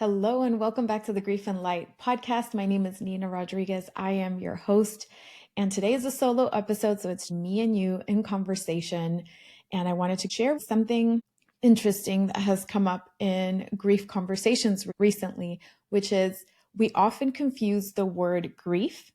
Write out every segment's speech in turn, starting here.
Hello and welcome back to the Grief and Light podcast. My name is Nina Rodriguez. I am your host, and today is a solo episode, so it's me and you in conversation. And I wanted to share something interesting that has come up in grief conversations recently, which is we often confuse the word grief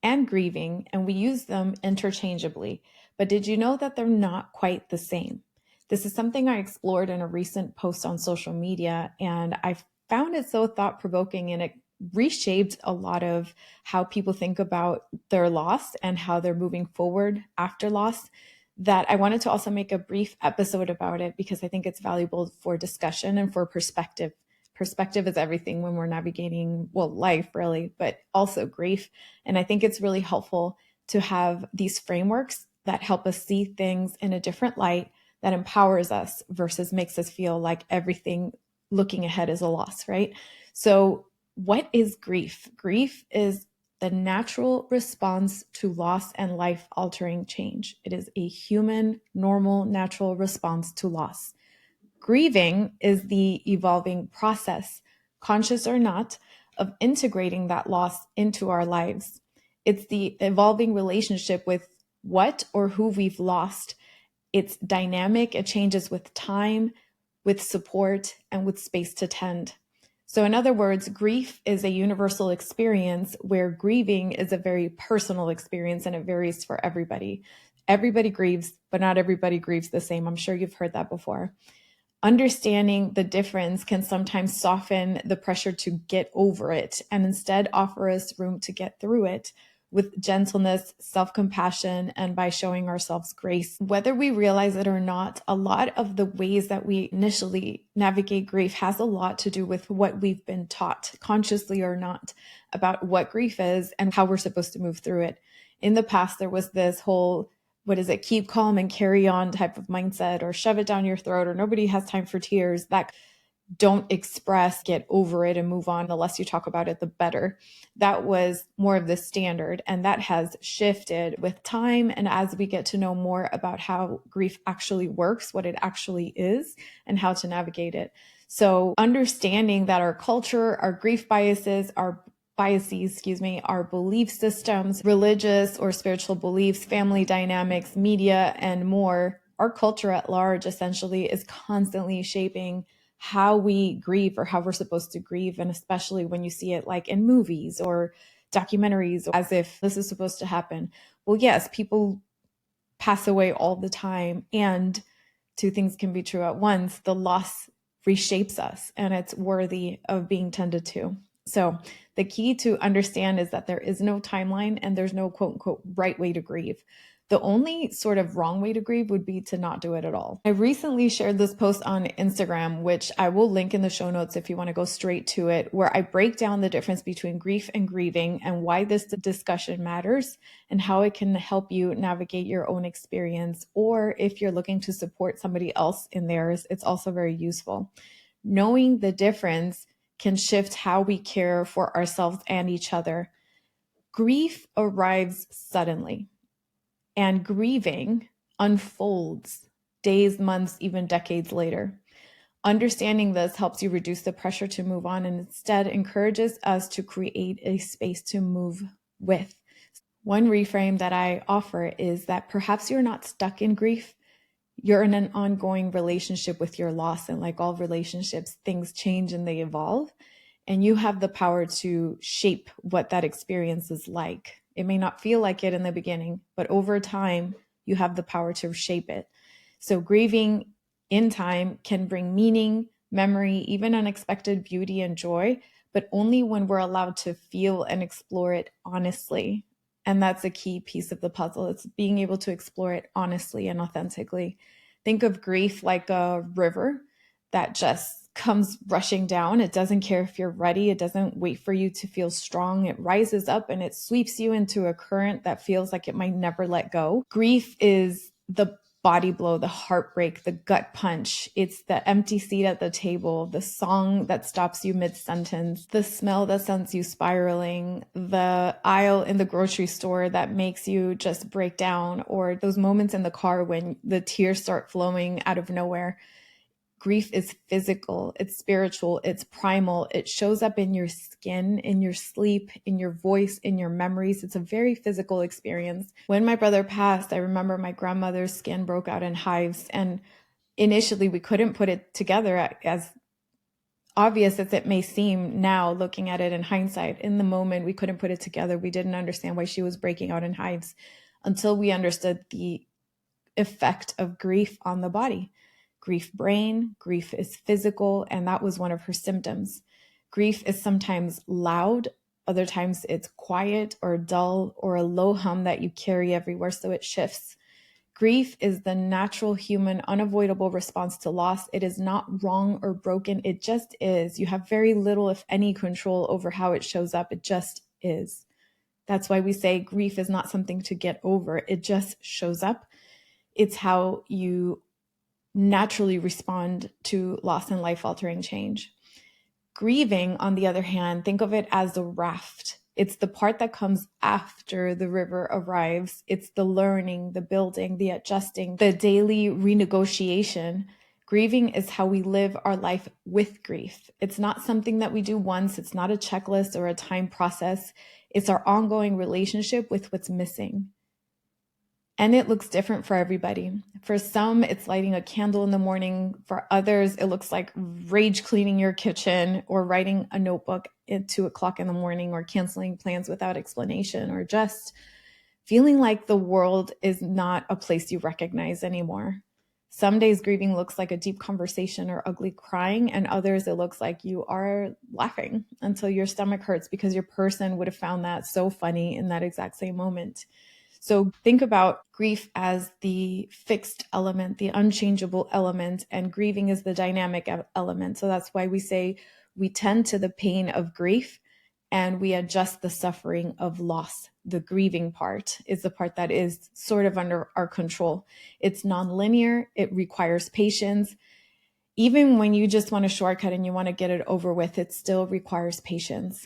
and grieving, and we use them interchangeably. But did you know that they're not quite the same? This is something I explored in a recent post on social media, and I found it so thought-provoking, and it reshaped a lot of how people think about their loss and how they're moving forward after loss, that I wanted to also make a brief episode about it because I think it's valuable for discussion and for perspective. Perspective is everything when we're navigating, life really, but also grief. And I think it's really helpful to have these frameworks that help us see things in a different light, that empowers us versus makes us feel like everything looking ahead is a loss, right? So what is grief? Grief is the natural response to loss and life-altering change. It is a human, normal, natural response to loss. Grieving is the evolving process, conscious or not, of integrating that loss into our lives. It's the evolving relationship with what or who we've lost. It's dynamic, it changes with time, with support, and with space to tend. So in other words, grief is a universal experience where grieving is a very personal experience and it varies for everybody. Everybody grieves, but not everybody grieves the same. I'm sure you've heard that before. Understanding the difference can sometimes soften the pressure to get over it and instead offer us room to get through it with gentleness, self-compassion, and by showing ourselves grace. Whether we realize it or not, a lot of the ways that we initially navigate grief has a lot to do with what we've been taught, consciously or not, about what grief is and how we're supposed to move through it. In the past, there was this whole keep calm and carry on type of mindset, or shove it down your throat, or nobody has time for tears, that don't express, get over it and move on. The less you talk about it, the better. That was more of the standard. And that has shifted with time. And as we get to know more about how grief actually works, what it actually is, and how to navigate it. So understanding that our culture, our grief biases, our belief systems, religious or spiritual beliefs, family dynamics, media, and more, our culture at large essentially is constantly shaping how we grieve or how we're supposed to grieve. And especially when you see it like in movies or documentaries, as if this is supposed to happen. Well, yes, people pass away all the time, and two things can be true at once. The loss reshapes us and it's worthy of being tended to. So the key to understand is that there is no timeline and there's no quote unquote right way to grieve. The only sort of wrong way to grieve would be to not do it at all. I recently shared this post on Instagram, which I will link in the show notes if you want to go straight to it, where I break down the difference between grief and grieving and why this discussion matters and how it can help you navigate your own experience. Or if you're looking to support somebody else in theirs, it's also very useful. Knowing the difference can shift how we care for ourselves and each other. Grief arrives suddenly, and grieving unfolds days, months, even decades later. Understanding this helps you reduce the pressure to move on and instead encourages us to create a space to move with. One reframe that I offer is that perhaps you're not stuck in grief. You're in an ongoing relationship with your loss. And like all relationships, things change and they evolve. And you have the power to shape what that experience is like. It may not feel like it in the beginning, but over time, you have the power to shape it. So grieving in time can bring meaning, memory, even unexpected beauty and joy, but only when we're allowed to feel and explore it honestly. And that's a key piece of the puzzle. It's being able to explore it honestly and authentically. Think of grief like a river that just comes rushing down. It doesn't care if you're ready. It doesn't wait for you to feel strong. It rises up and it sweeps you into a current that feels like it might never let go. Grief is the body blow, the heartbreak, the gut punch. It's the empty seat at the table, the song that stops you mid-sentence, the smell that sends you spiraling, the aisle in the grocery store that makes you just break down, or those moments in the car when the tears start flowing out of nowhere. Grief is physical, it's spiritual, it's primal. It shows up in your skin, in your sleep, in your voice, in your memories. It's a very physical experience. When my brother passed, I remember my grandmother's skin broke out in hives, and initially we couldn't put it together, as obvious as it may seem now, looking at it in hindsight. In the moment, we couldn't put it together. We didn't understand why she was breaking out in hives until we understood the effect of grief on the body. Grief brain, grief is physical, and that was one of her symptoms. Grief is sometimes loud, other times it's quiet or dull or a low hum that you carry everywhere, so it shifts. Grief is the natural human unavoidable response to loss. It is not wrong or broken. It just is. You have very little, if any, control over how it shows up. It just is. That's why we say grief is not something to get over. It just shows up. It's how you naturally respond to loss and life-altering change. Grieving, on the other hand, think of it as a raft. It's the part that comes after the river arrives. It's the learning, the building, the adjusting, the daily renegotiation. Grieving is how we live our life with grief. It's not something that we do once. It's not a checklist or a time process. It's our ongoing relationship with what's missing. And it looks different for everybody. For some, it's lighting a candle in the morning. For others, it looks like rage cleaning your kitchen or writing a notebook at 2:00 in the morning, or canceling plans without explanation, or just feeling like the world is not a place you recognize anymore. Some days grieving looks like a deep conversation or ugly crying, and others it looks like you are laughing until your stomach hurts because your person would have found that so funny in that exact same moment. So think about grief as the fixed element, the unchangeable element, and grieving is the dynamic element. So that's why we say we tend to the pain of grief and we adjust the suffering of loss. The grieving part is the part that is sort of under our control. It's nonlinear. It requires patience. Even when you just want a shortcut and you want to get it over with, it still requires patience.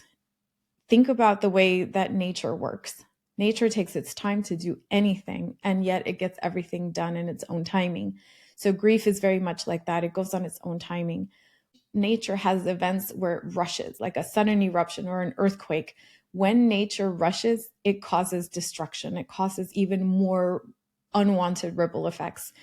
Think about the way that nature works. Nature takes its time to do anything, and yet it gets everything done in its own timing. So grief is very much like that. It goes on its own timing. Nature has events where it rushes, like a sudden eruption or an earthquake. When nature rushes, it causes destruction. It causes even more unwanted ripple effects.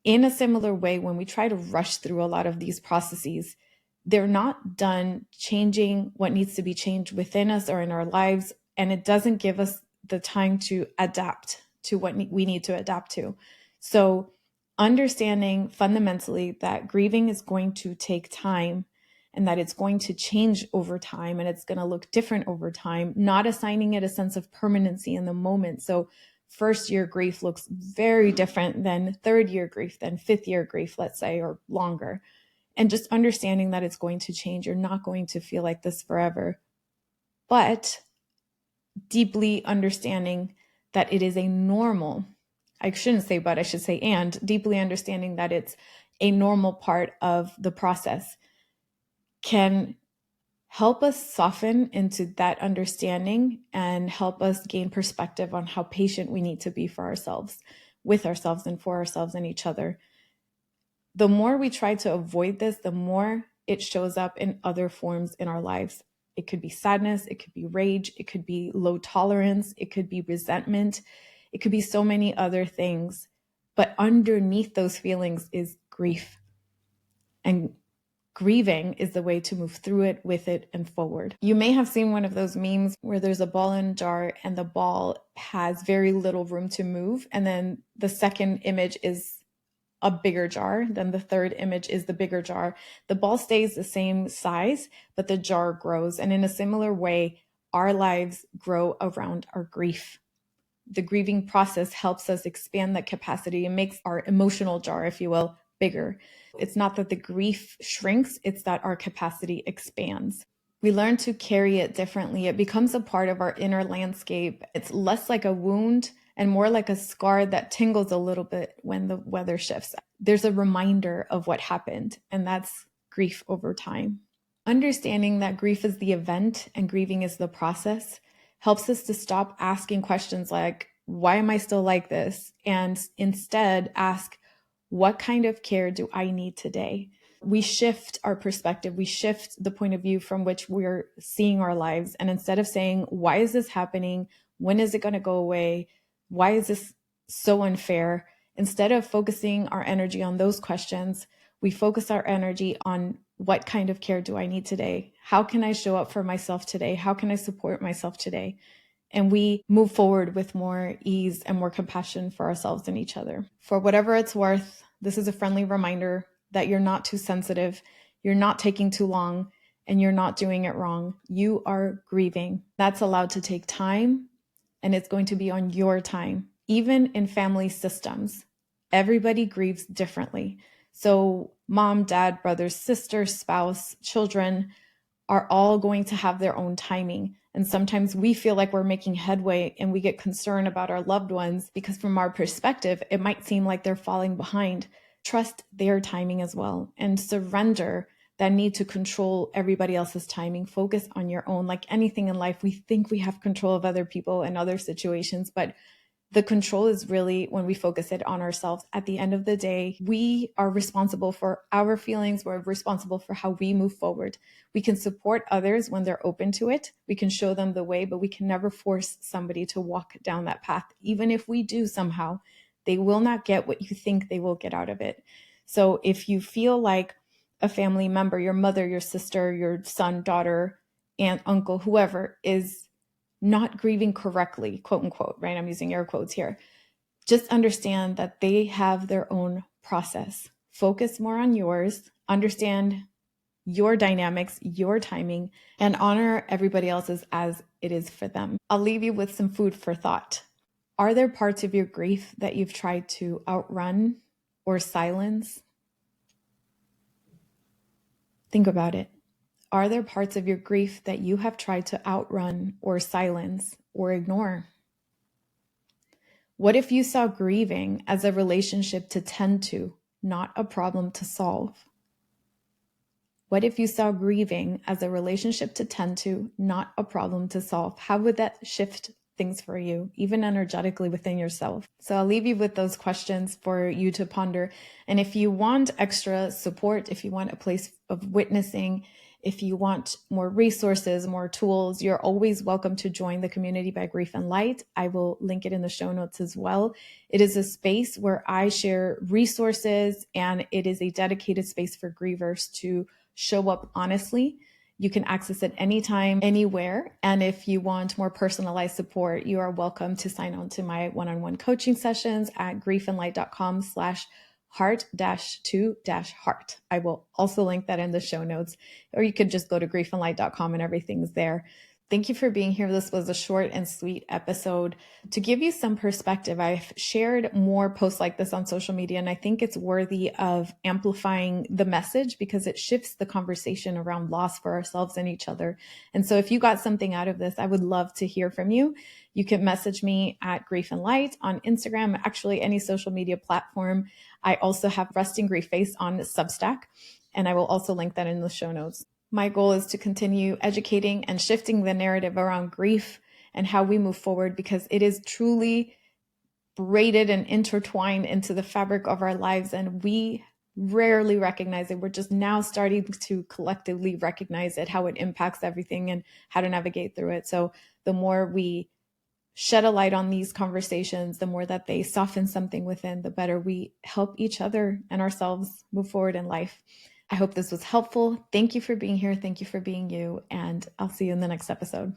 In a similar way, when we try to rush through a lot of these processes, they're not done changing what needs to be changed within us or in our lives, and it doesn't give us the time to adapt to what we need to adapt to. So understanding fundamentally that grieving is going to take time and that it's going to change over time and it's going to look different over time, not assigning it a sense of permanency in the moment. So first year grief looks very different than third year grief, than fifth year grief, let's say, or longer. And just understanding that it's going to change. You're not going to feel like this forever. But deeply understanding that it is a normal, I shouldn't say but, I should say and, deeply understanding that it's a normal part of the process can help us soften into that understanding and help us gain perspective on how patient we need to be for ourselves, with ourselves and for ourselves and each other. The more we try to avoid this, the more it shows up in other forms in our lives. It could be sadness, it could be rage, it could be low tolerance, it could be resentment, it could be so many other things. But underneath those feelings is grief. And grieving is the way to move through it, with it, and forward. You may have seen one of those memes where there's a ball in a jar and the ball has very little room to move. And then the second image is a bigger jar. Then the third image is the bigger jar. The ball stays the same size, but the jar grows. And in a similar way, our lives grow around our grief. The grieving process helps us expand that capacity and makes our emotional jar, if you will, bigger. It's not that the grief shrinks, it's that our capacity expands. We learn to carry it differently. It becomes a part of our inner landscape. It's less like a wound and more like a scar that tingles a little bit when the weather shifts. There's a reminder of what happened, and that's grief over time. Understanding that grief is the event and grieving is the process helps us to stop asking questions like, why am I still like this? And instead ask, What kind of care do I need today? We shift our perspective. We shift the point of view from which we're seeing our lives. And instead of saying, why is this happening? When is it going to go away? Why is this so unfair? Instead of focusing our energy on those questions, we focus our energy on what kind of care do I need today? How can I show up for myself today? How can I support myself today? And we move forward with more ease and more compassion for ourselves and each other. For whatever it's worth, this is a friendly reminder that you're not too sensitive, you're not taking too long, and you're not doing it wrong. You are grieving. That's allowed to take time, and it's going to be on your time. Even in family systems, everybody grieves differently. So mom, dad, brother, sister, spouse, children are all going to have their own timing. And sometimes we feel like we're making headway and we get concerned about our loved ones because from our perspective, it might seem like they're falling behind. Trust their timing as well and surrender that need to control everybody else's timing. Focus on your own. Like anything in life, we think we have control of other people and other situations, but the control is really when we focus it on ourselves. At the end of the day, we are responsible for our feelings. We're responsible for how we move forward. We can support others when they're open to it. We can show them the way, but we can never force somebody to walk down that path. Even if we do somehow, they will not get what you think they will get out of it. So if you feel like a family member, your mother, your sister, your son, daughter, aunt, uncle, whoever is not grieving correctly, quote unquote, right? I'm using air quotes here. Just understand that they have their own process. Focus more on yours, understand your dynamics, your timing, and honor everybody else's as it is for them. I'll leave you with some food for thought. Are there parts of your grief that you've tried to outrun or silence? Think about it. Are there parts of your grief that you have tried to outrun or silence or ignore? What if you saw grieving as a relationship to tend to, not a problem to solve? What if you saw grieving as a relationship to tend to, not a problem to solve? How would that shift things for you, even energetically within yourself? So I'll leave you with those questions for you to ponder. And if you want extra support, if you want a place of witnessing, if you want more resources, more tools, you're always welcome to join the Community by Grief and Light. I will link it in the show notes as well. It is a space where I share resources, and it is a dedicated space for grievers to show up honestly. You can access it anytime, anywhere. And if you want more personalized support, you are welcome to sign on to my one-on-one coaching sessions at griefandlight.com/heart-to-heart. I will also link that in the show notes, or you could just go to griefandlight.com and everything's there. Thank you for being here. This was a short and sweet episode. To give you some perspective, I've shared more posts like this on social media, and I think it's worthy of amplifying the message because it shifts the conversation around loss for ourselves and each other. And so if you got something out of this, I would love to hear from you. You can message me at Grief and Light on Instagram, actually any social media platform. I also have Resting Grief Face on Substack, and I will also link that in the show notes. My goal is to continue educating and shifting the narrative around grief and how we move forward, because it is truly braided and intertwined into the fabric of our lives, and we rarely recognize it. We're just now starting to collectively recognize it, how it impacts everything and how to navigate through it. So the more we shed a light on these conversations, the more that they soften something within, the better we help each other and ourselves move forward in life. I hope this was helpful. Thank you for being here. Thank you for being you. And I'll see you in the next episode.